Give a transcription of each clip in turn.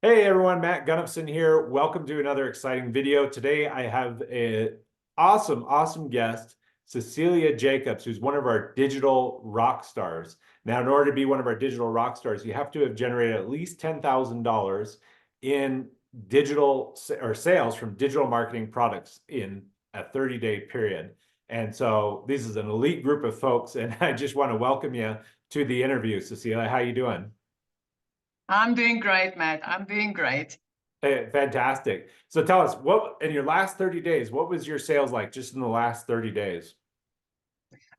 Hey everyone, Matt Gunnupson here. Welcome to another exciting video. Today I have an awesome guest, Cecilia Jacobs, who's one of our digital rock stars. Now, in order to be one of our digital rock stars, you have to have generated at least $10,000 in digital or sales from digital marketing products in a 30-day period. And so this is an elite group of folks, and I just want to welcome you to the interview, Cecilia. How you doing? I'm doing great, Matt. I'm doing great. Hey, fantastic. So tell us, what in your last 30 days, what was your sales like just in the last 30 days?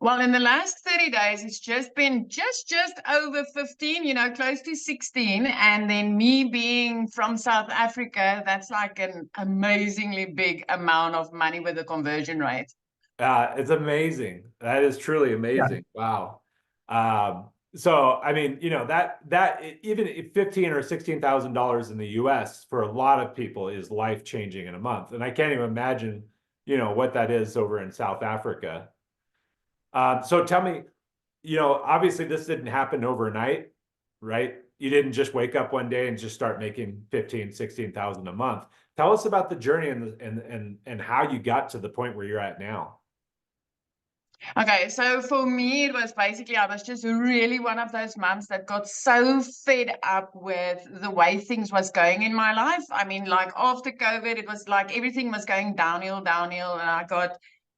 Well, in the last 30 days, it's just been just over 15, close to 16. And then me being from South Africa, that's like an amazingly big amount of money with the conversion rate. It's amazing. That is truly amazing. Wow. So I mean, that even if 15 or $16,000 in the US for a lot of people is life-changing in a month. And I can't even imagine, what that is over in South Africa. So tell me, obviously this didn't happen overnight, right? You didn't just wake up one day and just start making 15, 16,000 a month. Tell us about the journey and how you got to the point where you're at now. Okay, so for me, it was basically, I was just really one of those moms that got so fed up with the way things was going in my life. I mean, like after COVID, it was like everything was going downhill, and I got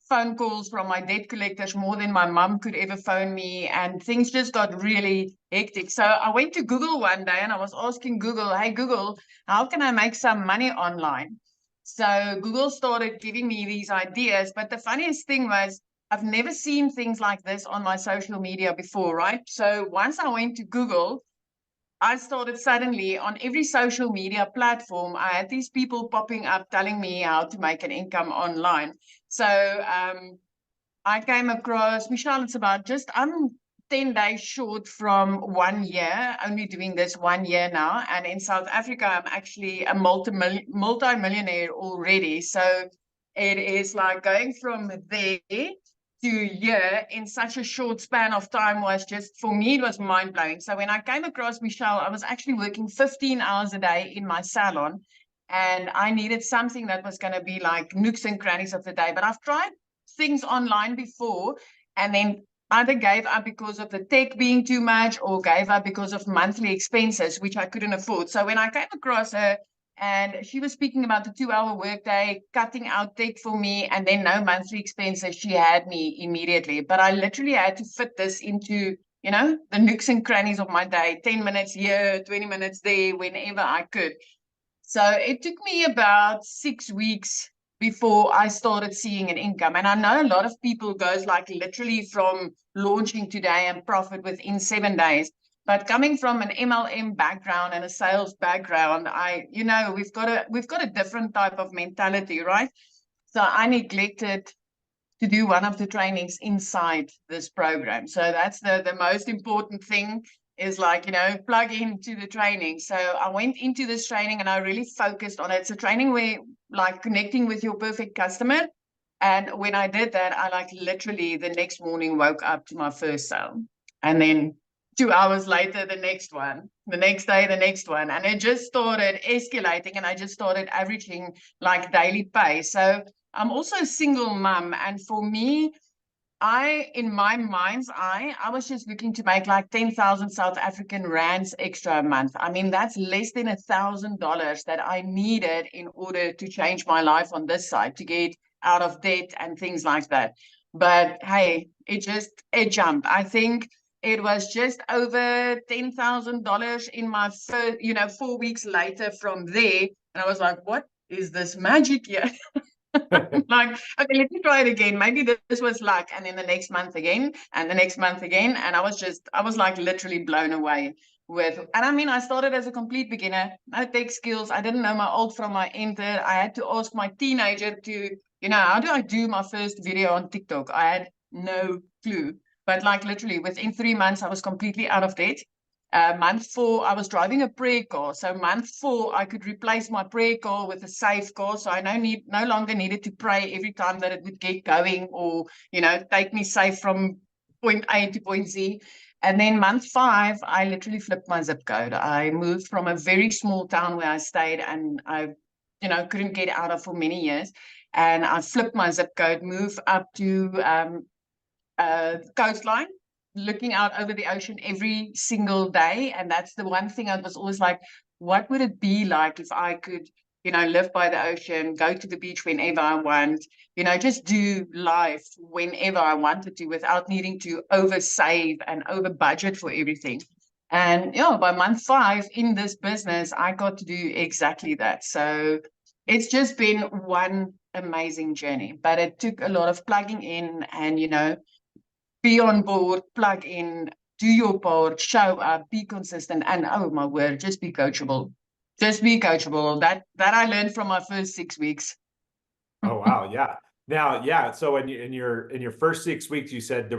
phone calls from my debt collectors more than my mum could ever phone me, and things just got really hectic. So I went to Google one day and I was asking Google, "Hey Google, how can I make some money online?" So Google started giving me these ideas, but the funniest thing was I've never seen things like this on my social media before, right? So once I went to Google, I started suddenly on every social media platform. I had these people popping up telling me how to make an income online. So I came across Michelle. It's about just I'm 10 days short from 1 year, only doing this 1 year now. And in South Africa, I'm actually a multi-millionaire already. So it is like going from there to here in such a short span of time was just, for me, it was mind blowing. So when I came across Michelle, I was actually working 15 hours a day in my salon. And I needed something that was going to be like nooks and crannies of the day. But I've tried things online before and then either gave up because of the tech being too much or gave up because of monthly expenses, which I couldn't afford. So when I came across her and she was speaking about the 2 hour workday, cutting out tech for me, and then no monthly expenses, she had me immediately. But I literally had to fit this into, the nooks and crannies of my day, 10 minutes here, 20 minutes there, whenever I could. So it took me about 6 weeks before I started seeing an income. And I know a lot of people goes like literally from launching today and profit within 7 days. But coming from an MLM background and a sales background, we've got a different type of mentality, right? So I neglected to do one of the trainings inside this program. So that's the most important thing is like, plug into the training. So I went into this training and I really focused on it. It's a training where like connecting with your perfect customer. And when I did that, I like literally the next morning woke up to my first sale. And then 2 hours later, the next one, the next day, the next one. And it just started escalating and I just started averaging like daily pay. So I'm also a single mom. And for me, in my mind's eye, I was just looking to make like 10,000 South African rands extra a month. I mean, that's less than $1,000 that I needed in order to change my life on this side, to get out of debt and things like that. But hey, it jumped. I think it was just over $10,000 in my first, 4 weeks later from there. And I was like, what is this magic here? Like, okay, let me try it again. Maybe this was luck. And then the next month again, and the next month again. And I was like literally blown away and I mean, I started as a complete beginner, no tech skills. I didn't know my alt from my enter. I had to ask my teenager to, how do I do my first video on TikTok? I had no clue. But like literally within 3 months, I was completely out of debt. Month four, I was driving a prayer car. So month four, I could replace my prayer car with a safe car. So I no longer needed to pray every time that it would get going or, take me safe from point A to point Z. And then month 5, I literally flipped my zip code. I moved from a very small town where I stayed and I, couldn't get out of for many years. And I flipped my zip code, moved up to coastline, looking out over the ocean every single day. And that's the one thing I was always like, what would it be like if I could, live by the ocean, go to the beach whenever I want, just do life whenever I wanted to without needing to over save and over budget for everything. And by month 5 in this business, I got to do exactly that. So it's just been one amazing journey, but it took a lot of plugging in and, be on board, plug in, do your part, show up, be consistent, and oh my word, just be coachable. Just be coachable. That I learned from my first 6 weeks. Oh wow, yeah. Now, yeah. So in your first 6 weeks, you said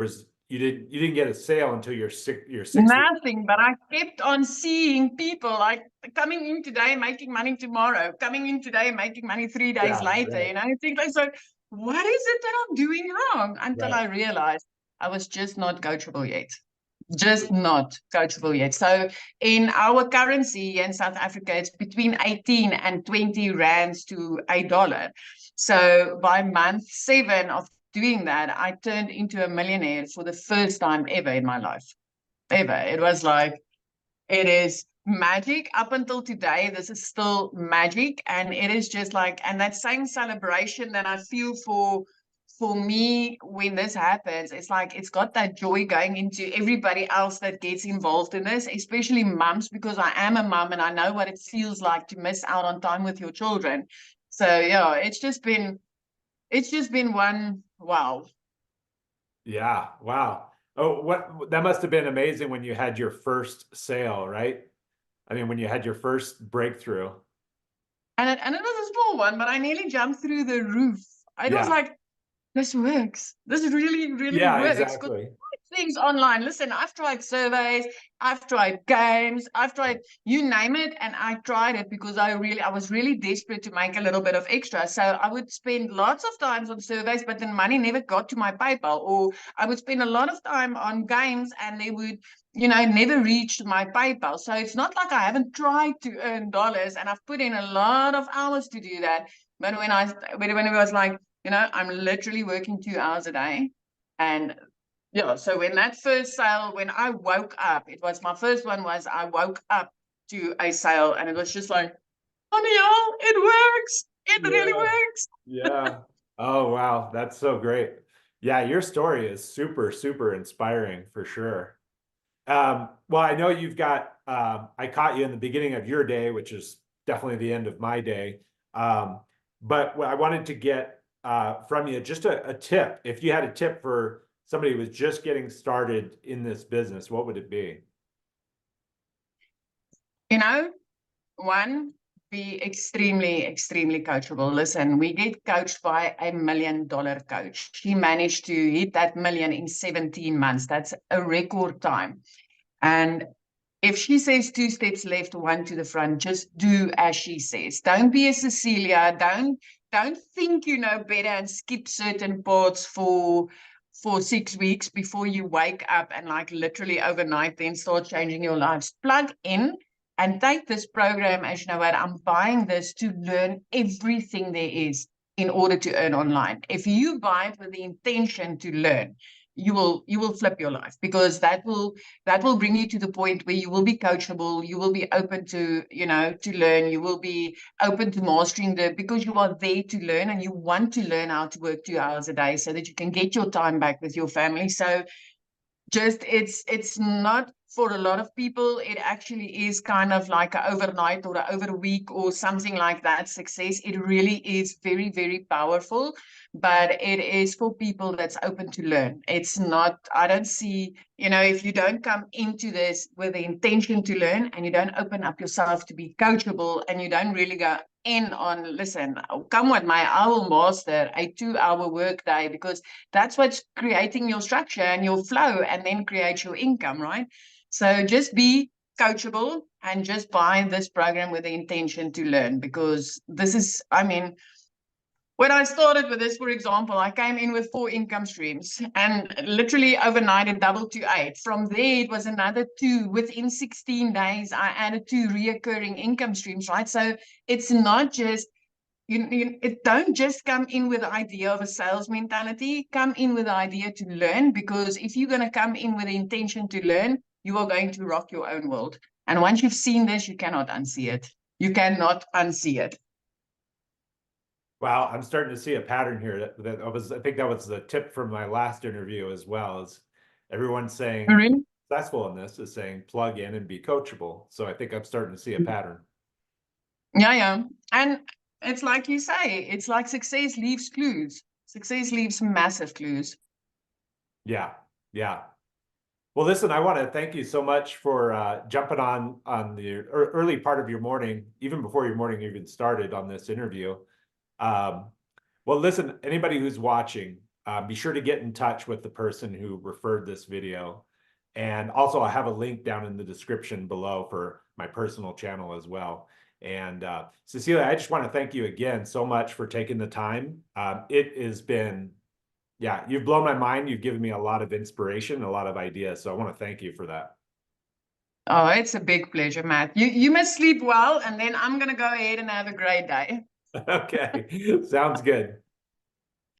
you didn't get a sale until your 6 week. Nothing, but I kept on seeing people like coming in today, making money tomorrow, coming in today, making money 3 days Yeah, later. right, I think like, so what is it that I'm doing wrong? Until right. I realized I was just not coachable yet. Just not coachable yet. So in our currency in South Africa, it's between 18 and 20 rands to $1. So by month 7 of doing that, I turned into a millionaire for the first time ever in my life. Ever. It was like, it is magic up until today. This is still magic. And it is just like, and that same celebration that I feel for me when this happens, it's like it's got that joy going into everybody else that gets involved in this, especially mums, because I am a mum and I know what it feels like to miss out on time with your children. So yeah, it's just been one wow. Yeah, wow. Oh, that must have been amazing when you had your first sale, right? I mean, when you had your first breakthrough. And it was a small one, but I nearly jumped through the roof. It was Yeah, like, this works. This really, really yeah, works. Because exactly. things online. Listen, I've tried surveys, I've tried games, I've tried you name it, and I tried it because I was really desperate to make a little bit of extra. So I would spend lots of times on surveys, but then money never got to my PayPal, or I would spend a lot of time on games and they would, never reach my PayPal. So it's not like I haven't tried to earn dollars, and I've put in a lot of hours to do that. But when it was like, I'm literally working 2 hours a day. And yeah, so when that first sale, when I woke up, it was my first one was I woke up to a sale and it was just like, honey, y'all, it works. It really Yeah, works. yeah. Oh, wow. That's so great. Yeah, your story is super, super inspiring for sure. Well, I know you've got, I caught you in the beginning of your day, which is definitely the end of my day. But what I wanted to get from you just a tip. If you had a tip for somebody who was just getting started in this business, what would it be? You know, one, be extremely, extremely coachable. Listen, we get coached by $1 million coach. She managed to hit that million in 17 months. That's a record time. And if she says 2 steps left, one to the front, just do as she says. Don't be a Cecilia. Don't think you know better and skip certain parts for 6 weeks before you wake up and like literally overnight then start changing your lives. Plug in and take this program as, what, I'm buying this to learn everything there is in order to earn online. If you buy it with the intention to learn, you will flip your life, because that will bring you to the point where you will be coachable, you will be open to to learn, you will be open to mastering because you are there to learn and you want to learn how to work 2 hours a day so that you can get your time back with your family. So just it's not for a lot of people. It actually is kind of like a overnight or over a week or something like that success. It really is very, very powerful, but it is for people that's open to learn. It's not, I don't see, if you don't come into this with the intention to learn and you don't open up yourself to be coachable and you don't really go in on, listen, come with my, I will master a 2-hour work day, because that's what's creating your structure and your flow and then create your income, right? So just be coachable and just buy this program with the intention to learn, because this is, I mean, when I started with this, for example, I came in with 4 income streams and literally overnight it doubled to 8. From there, it was another 2. Within 16 days, I added 2 reoccurring income streams, right? So it's not just, it don't just come in with the idea of a sales mentality, come in with the idea to learn, because if you're going to come in with the intention to learn, you are going to rock your own world. And once you've seen this, you cannot unsee it. You cannot unsee it. Wow, I'm starting to see a pattern here I think that was the tip from my last interview as well, is everyone saying Really? successful in this is saying plug in and be coachable. So I think I'm starting to see a pattern. Yeah, yeah. And it's like you say, it's like success leaves clues. Success leaves massive clues. Yeah, yeah. Well, listen, I want to thank you so much for jumping on the early part of your morning, even before your morning even started on this interview. Um, well, listen, anybody who's watching, be sure to get in touch with the person who referred this video. And also, I have a link down in the description below for my personal channel as well. And Cecilia, I just want to thank you again so much for taking the time. It has been, yeah, you've blown my mind. You've given me a lot of inspiration, a lot of ideas. So I want to thank you for that. Oh, it's a big pleasure, Matt. You must sleep well, and then I'm gonna go ahead and have a great day. Okay, sounds good.